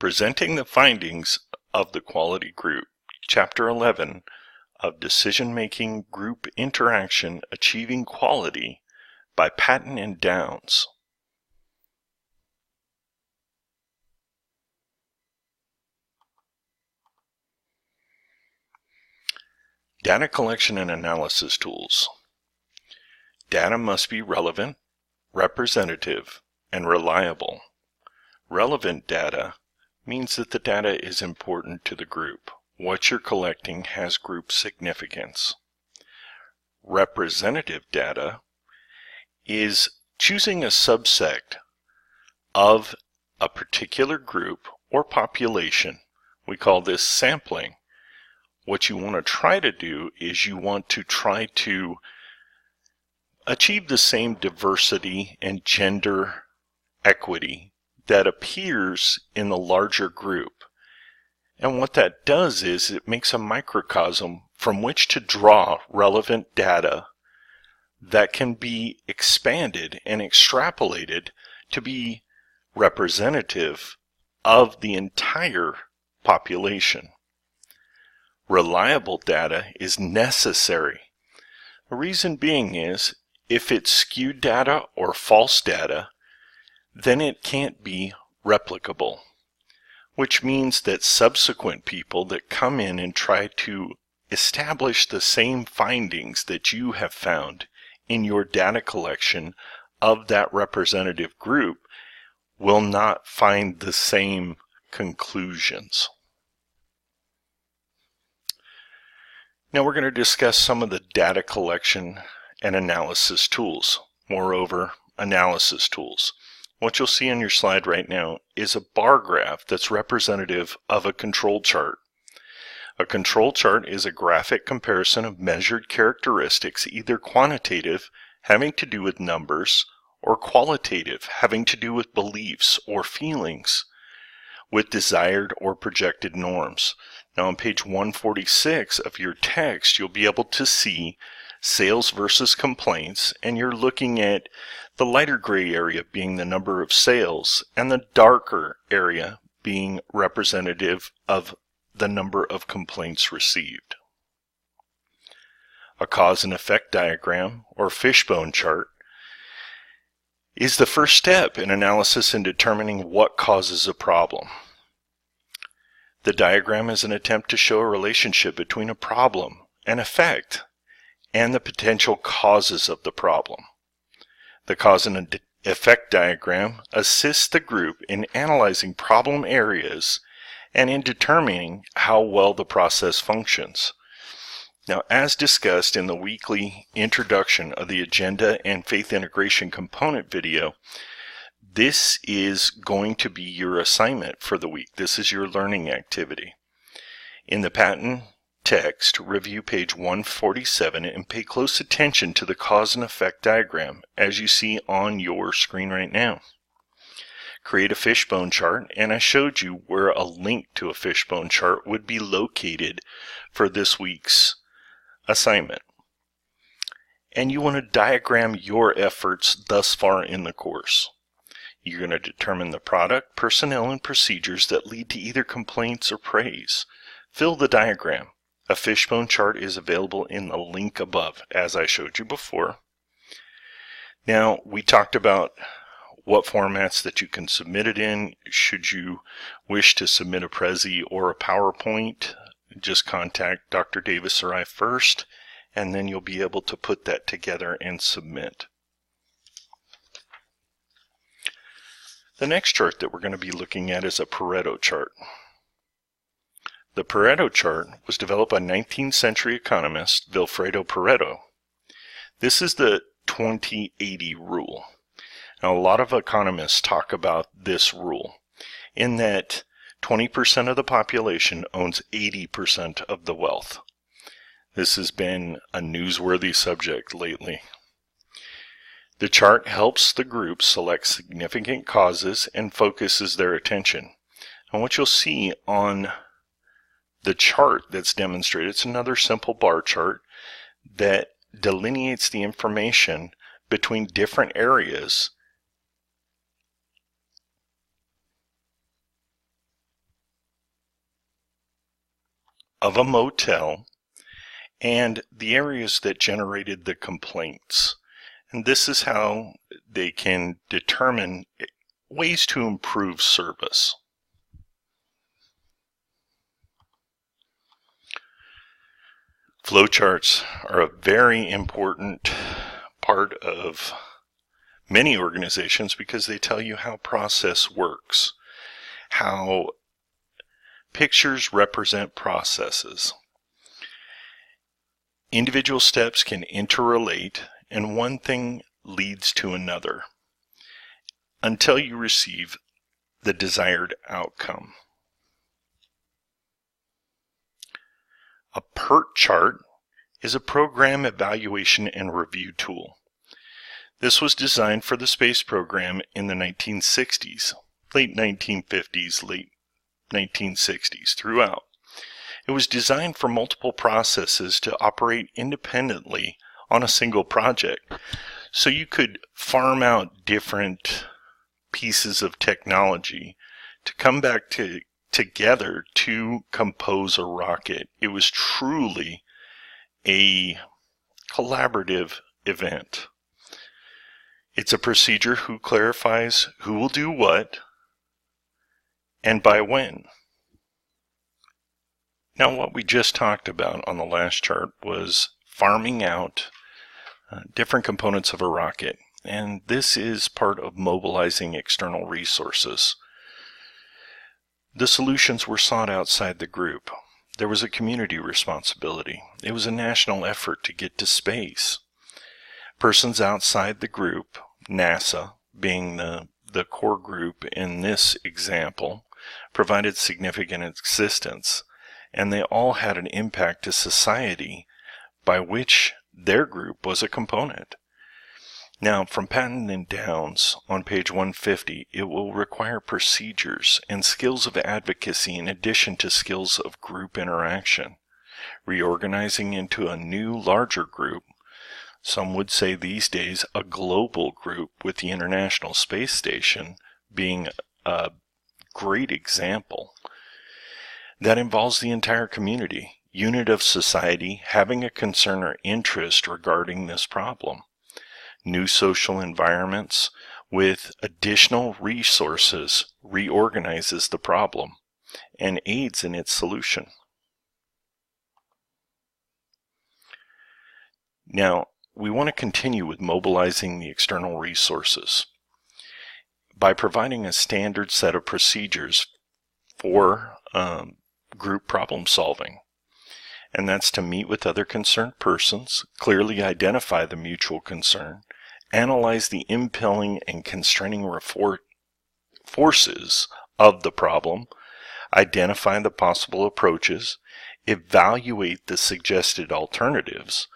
Presenting the findings of the quality group, Chapter 11 of Decision-Making Group Interaction Achieving Quality by Patton and Downs. Data collection and analysis tools. Data must be relevant, representative, and reliable. Relevant data means that the data is important to the group. What you're collecting has group significance. Representative data is choosing a subset of a particular group or population. We call this sampling. What you want to try to do is you want to try to achieve the same diversity and gender equity that appears in the larger group. And what that does is it makes a microcosm from which to draw relevant data that can be expanded and extrapolated to be representative of the entire population. Reliable data is necessary. The reason being is if it's skewed data or false data, then it can't be replicable, which means that subsequent people that come in and try to establish the same findings that you have found in your data collection of that representative group will not find the same conclusions. Now we're going to discuss some of the data collection and analysis tools. Moreover, analysis tools. What you'll see on your slide right now is a bar graph that's representative of a control chart. A control chart is a graphic comparison of measured characteristics, either quantitative, having to do with numbers, or qualitative, having to do with beliefs or feelings, with desired or projected norms. Now on page 146 of your text, you'll be able to see sales versus complaints, and you're looking at the lighter gray area being the number of sales and the darker area being representative of the number of complaints received. A cause and effect diagram, or fishbone chart, is the first step in analysis in determining what causes a problem. The diagram is an attempt to show a relationship between a problem, an effect, and the potential causes of the problem. The cause and effect diagram assists the group in analyzing problem areas and in determining how well the process functions. Now, as discussed in the weekly introduction of the agenda and faith integration component video, this is going to be your assignment for the week. This is your learning activity. In the Patton text, review page 147 and pay close attention to the cause and effect diagram as you see on your screen right now. Create a fishbone chart, and I showed you where a link to a fishbone chart would be located for this week's assignment. And you want to diagram your efforts thus far in the course. You're going to determine the product, personnel, and procedures that lead to either complaints or praise. Fill the diagram. A fishbone chart is available in the link above, as I showed you before. Now, we talked about what formats that you can submit it in. Should you wish to submit a Prezi or a PowerPoint, just contact Dr. Davis or I first, and then you'll be able to put that together and submit. The next chart that we're going to be looking at is a Pareto chart. The Pareto chart was developed by 19th century economist Vilfredo Pareto. This is the 20-80 rule. Now, a lot of economists talk about this rule in that 20% of the population owns 80% of the wealth. This has been a newsworthy subject lately. The chart helps the group select significant causes and focuses their attention. And what you'll see on the chart that's demonstrated, it's another simple bar chart that delineates the information between different areas of a motel and the areas that generated the complaints. And this is how they can determine ways to improve service. Flowcharts are a very important part of many organizations because they tell you how process works, how pictures represent processes. Individual steps can interrelate, and one thing leads to another until you receive the desired outcome. A PERT chart is a program evaluation and review tool. This was designed for the space program in the 1960s, late 1950s, late 1960s, throughout. It was designed for multiple processes to operate independently on a single project. So you could farm out different pieces of technology to come back together to compose a rocket. It was truly a collaborative event. It's a procedure who clarifies who will do what and by when. Now, what we just talked about on the last chart was farming out different components of a rocket, and this is part of mobilizing external resources. The solutions were sought outside the group. There was a community responsibility. It was a national effort to get to space. Persons outside the group, NASA being the core group in this example, provided significant assistance, and they all had an impact to society by which their group was a component. Now, from Patton and Downs on page 150, it will require procedures and skills of advocacy in addition to skills of group interaction. Reorganizing into a new, larger group, some would say these days a global group, with the International Space Station being a great example. That involves the entire community, unit of society, having a concern or interest regarding this problem. New social environments with additional resources reorganizes the problem and aids in its solution. Now, we want to continue with mobilizing the external resources by providing a standard set of procedures for group problem solving. And that's to meet with other concerned persons, clearly identify the mutual concern, analyze the impelling and constraining forces of the problem, identify the possible approaches, evaluate the suggested alternatives,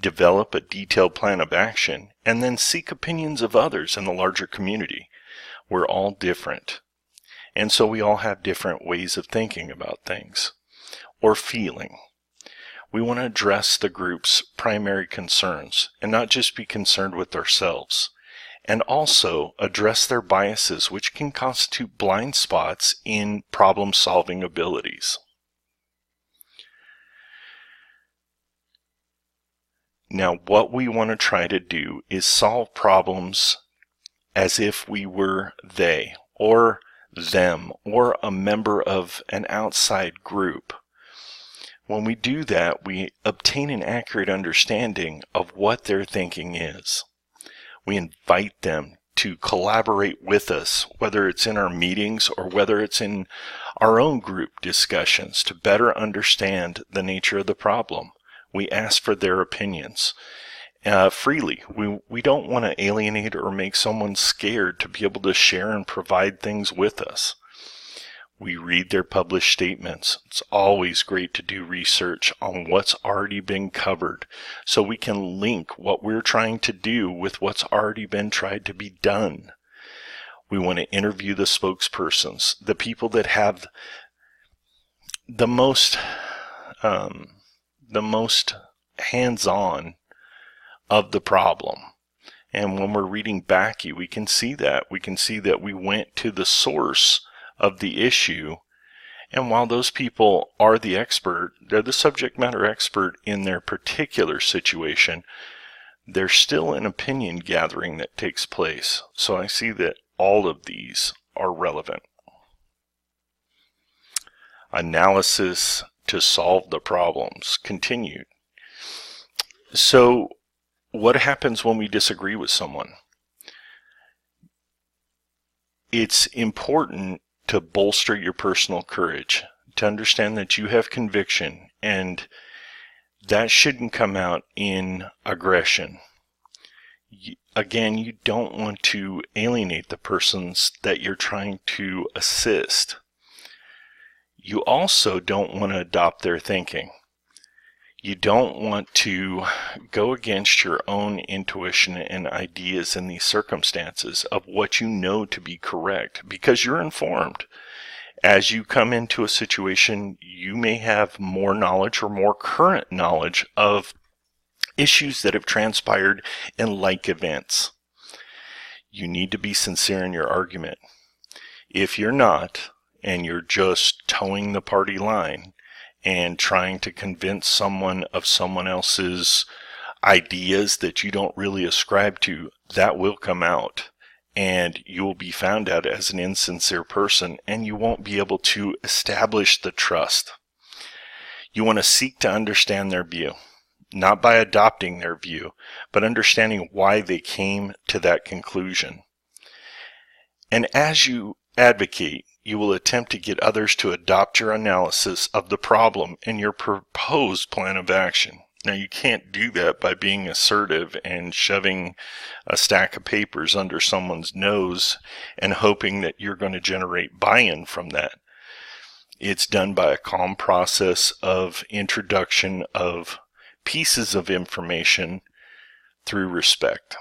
develop a detailed plan of action, and then seek opinions of others in the larger community. We're all different. And so we all have different ways of thinking about things, or feeling. We want to address the group's primary concerns and not just be concerned with ourselves, and also address their biases, which can constitute blind spots in problem-solving abilities. Now, what we want to try to do is solve problems as if we were they, or them, or a member of an outside group. When we do that, we obtain an accurate understanding of what their thinking is. We invite them to collaborate with us, whether it's in our meetings or whether it's in our own group discussions, to better understand the nature of the problem. We ask for their opinions freely. We don't want to alienate or make someone scared to be able to share and provide things with us. We read their published statements. It's always great to do research on what's already been covered so we can link what we're trying to do with what's already been tried to be done. We want to interview the spokespersons, the people that have the most hands-on of the problem. And when we're reading Backy, we can see that. We can see that we went to the source of the issue And while those people are the expert, they're the subject matter expert in their particular situation, there's still an opinion gathering that takes place. So I see that all of these are relevant. Analysis to solve the problems continued. So what happens when we disagree with someone? It's important to bolster your personal courage, to understand that you have conviction, and that shouldn't come out in aggression. Again, you don't want to alienate the persons that you're trying to assist. You also don't want to adopt their thinking. You don't want to go against your own intuition and ideas in these circumstances of what you know to be correct, because you're informed. As you come into a situation, you may have more knowledge or more current knowledge of issues that have transpired in like events. You need to be sincere in your argument. If you're not, and you're just towing the party line and trying to convince someone of someone else's ideas that you don't really ascribe to, that will come out. And you will be found out as an insincere person, and you won't be able to establish the trust. You want to seek to understand their view, not by adopting their view, but understanding why they came to that conclusion. And as you advocate, you will attempt to get others to adopt your analysis of the problem and your proposed plan of action. Now, you can't do that by being assertive and shoving a stack of papers under someone's nose and hoping that you're going to generate buy-in from that. It's done by a calm process of introduction of pieces of information through respect.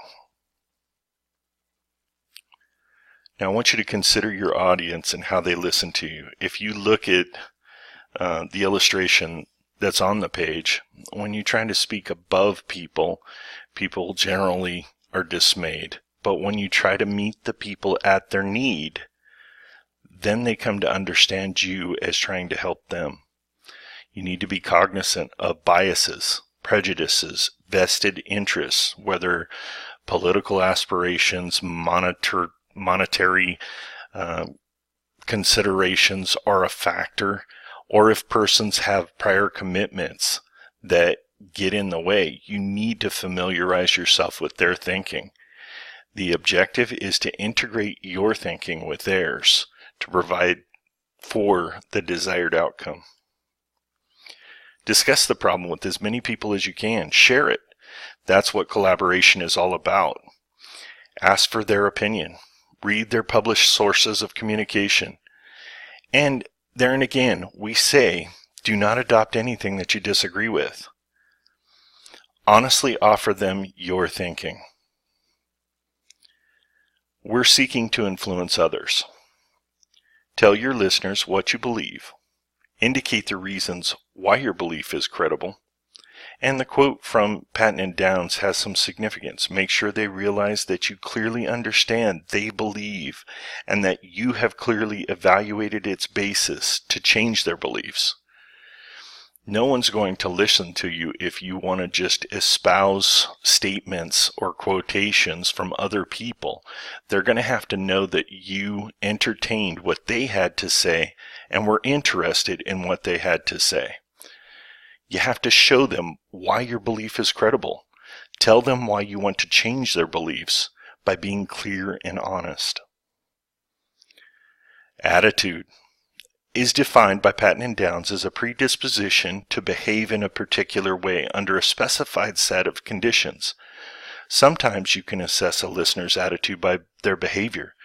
Now, I want you to consider your audience and how they listen to you. If you look at the illustration that's on the page, when you're trying to speak above people, people generally are dismayed. But when you try to meet the people at their need, then they come to understand you as trying to help them. You need to be cognizant of biases, prejudices, vested interests, whether political aspirations, monetary considerations are a factor, or if persons have prior commitments that get in the way. You need to familiarize yourself with their thinking. The objective is to integrate your thinking with theirs to provide for the desired outcome. Discuss the problem with as many people as you can. Share it. That's what collaboration is all about. Ask for their opinion. Read their published sources of communication. And there and again, we say, do not adopt anything that you disagree with. Honestly offer them your thinking. We're seeking to influence others. Tell your listeners what you believe. Indicate the reasons why your belief is credible. And the quote from Patton and Downs has some significance. Make sure they realize that you clearly understand they believe and that you have clearly evaluated its basis to change their beliefs. No one's going to listen to you if you want to just espouse statements or quotations from other people. They're going to have to know that you entertained what they had to say and were interested in what they had to say. You have to show them why your belief is credible. Tell them why you want to change their beliefs by being clear and honest. Attitude is defined by Patton and Downs as a predisposition to behave in a particular way under a specified set of conditions. Sometimes you can assess a listener's attitude by their behavior.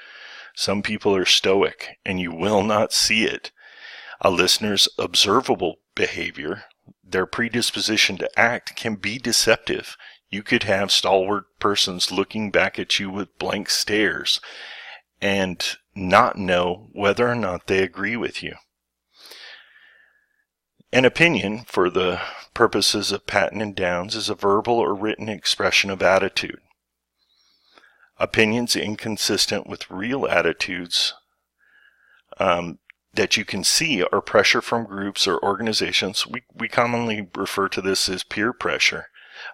Some people are stoic, and you will not see it. A listener's observable behavior, their predisposition to act, can be deceptive. You could have stalwart persons looking back at you with blank stares and not know whether or not they agree with you. An opinion, for the purposes of Patton and Downs, is a verbal or written expression of attitude. Opinions inconsistent with real attitudes that you can see are pressure from groups or organizations. We commonly refer to this as peer pressure,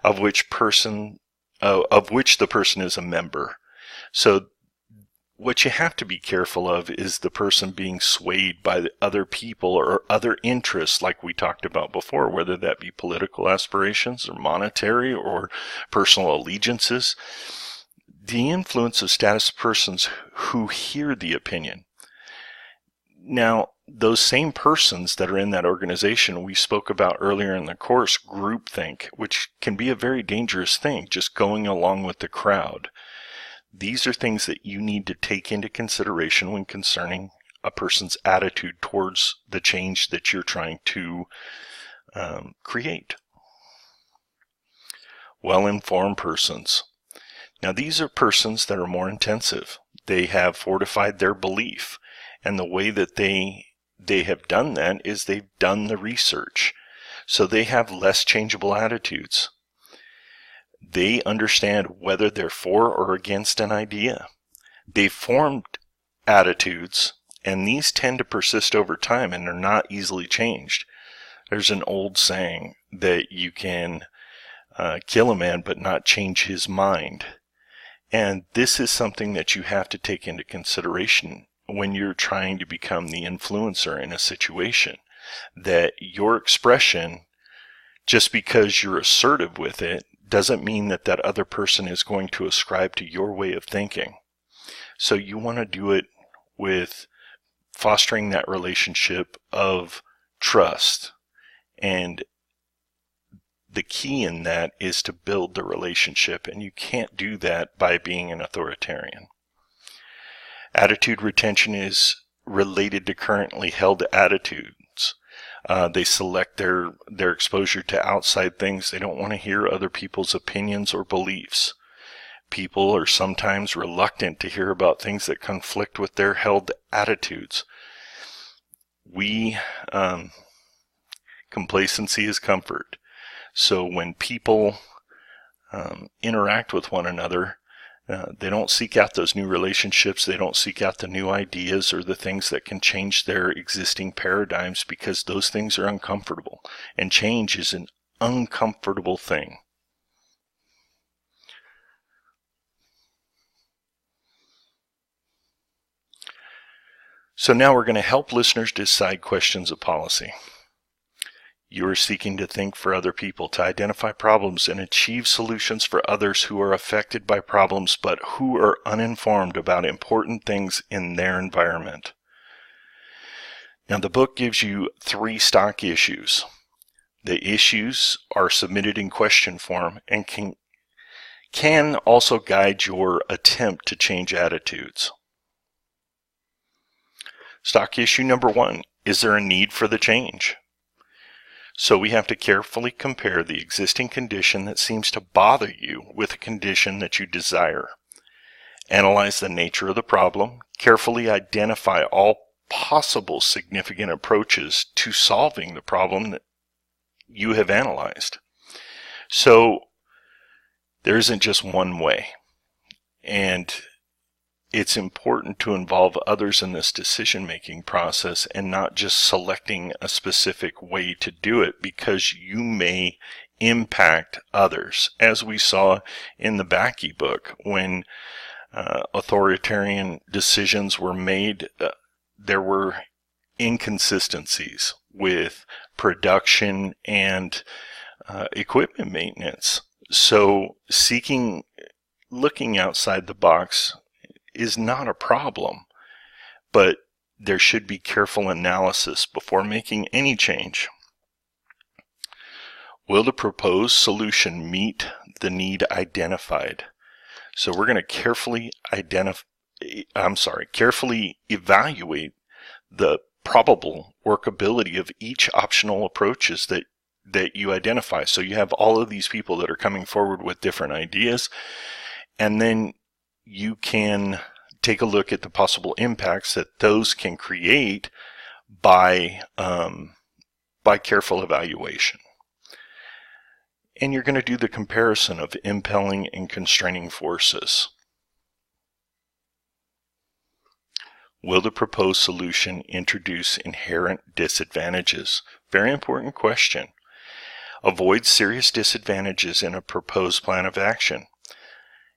of which the person is a member. So what you have to be careful of is the person being swayed by the other people or other interests, like we talked about before, whether that be political aspirations or monetary or personal allegiances. The influence of status persons who hear the opinion. Now, those same persons that are in that organization we spoke about earlier in the course, groupthink, which can be a very dangerous thing, just going along with the crowd. These are things that you need to take into consideration when concerning a person's attitude towards the change that you're trying to create. Well-informed persons. Now, these are persons that are more intensive. They have fortified their belief. And the way that they have done that is they've done the research. So they have less changeable attitudes. They understand whether they're for or against an idea. They've formed attitudes, and these tend to persist over time and are not easily changed. There's an old saying that you can kill a man but not change his mind. And this is something that you have to take into consideration when you're trying to become the influencer in a situation, that your expression, just because you're assertive with it, doesn't mean that that other person is going to ascribe to your way of thinking. So you want to do it with fostering that relationship of trust. And the key in that is to build the relationship, and you can't do that by being an authoritarian. Attitude retention is related to currently held attitudes. They select their exposure to outside things. They don't want to hear other people's opinions or beliefs. People are sometimes reluctant to hear about things that conflict with their held attitudes. Complacency is comfort. So when people interact with one another, they don't seek out those new relationships. They don't seek out the new ideas or the things that can change their existing paradigms, because those things are uncomfortable. And change is an uncomfortable thing. So now we're going to help listeners decide questions of policy. You are seeking to think for other people, to identify problems and achieve solutions for others who are affected by problems but who are uninformed about important things in their environment. Now, the book gives you 3 stock issues. The issues are submitted in question form and can also guide your attempt to change attitudes. Stock issue number 1, is there a need for the change? So we have to carefully compare the existing condition that seems to bother you with a condition that you desire. Analyze the nature of the problem. Carefully identify all possible significant approaches to solving the problem that you have analyzed. So there isn't just one way. And it's important to involve others in this decision-making process and not just selecting a specific way to do it, because you may impact others. As we saw in the Backy book, when authoritarian decisions were made, there were inconsistencies with production and equipment maintenance. So looking outside the box is not a problem, but there should be careful analysis before making any change. Will the proposed solution meet the need identified? So we're going to carefully evaluate the probable workability of each optional approaches that you identify. So you have all of these people that are coming forward with different ideas, and then you can take a look at the possible impacts that those can create by careful evaluation. And you're going to do the comparison of impelling and constraining forces. Will the proposed solution introduce inherent disadvantages? Very important question. Avoid serious disadvantages in a proposed plan of action.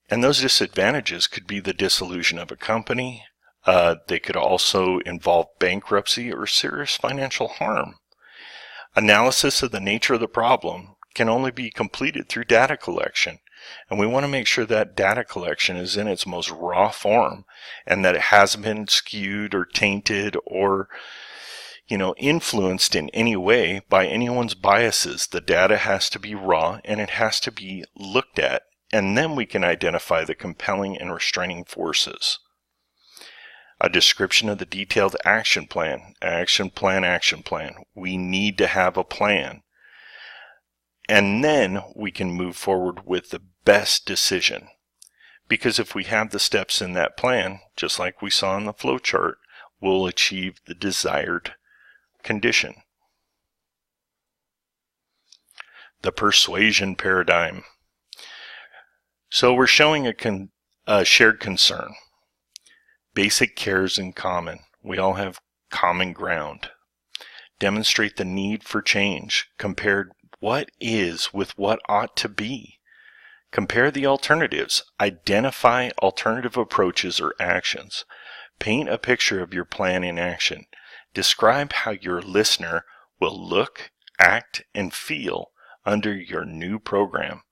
And those disadvantages could be the dissolution of a company. They could also involve bankruptcy or serious financial harm. Analysis of the nature of the problem can only be completed through data collection. And we want to make sure that data collection is in its most raw form and that it hasn't been skewed or tainted or influenced in any way by anyone's biases. The data has to be raw and it has to be looked at, and then we can identify the compelling and restraining forces. A description of the detailed action plan. Action plan. We need to have a plan. And then we can move forward with the best decision. Because if we have the steps in that plan, just like we saw in the flow chart, we'll achieve the desired condition. The persuasion paradigm. So we're showing a shared concern. Basic cares in common. We all have common ground. Demonstrate the need for change. Compare what is with what ought to be. Compare the alternatives. Identify alternative approaches or actions. Paint a picture of your plan in action. Describe how your listener will look, act, and feel under your new program.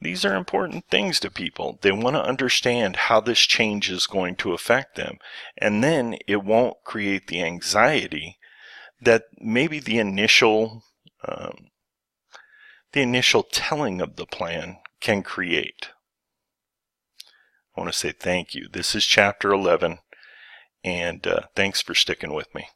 These are important things to people. They want to understand how this change is going to affect them, and then it won't create the anxiety that maybe the initial telling of the plan can create. I want to say thank you. This is Chapter 11, and thanks for sticking with me.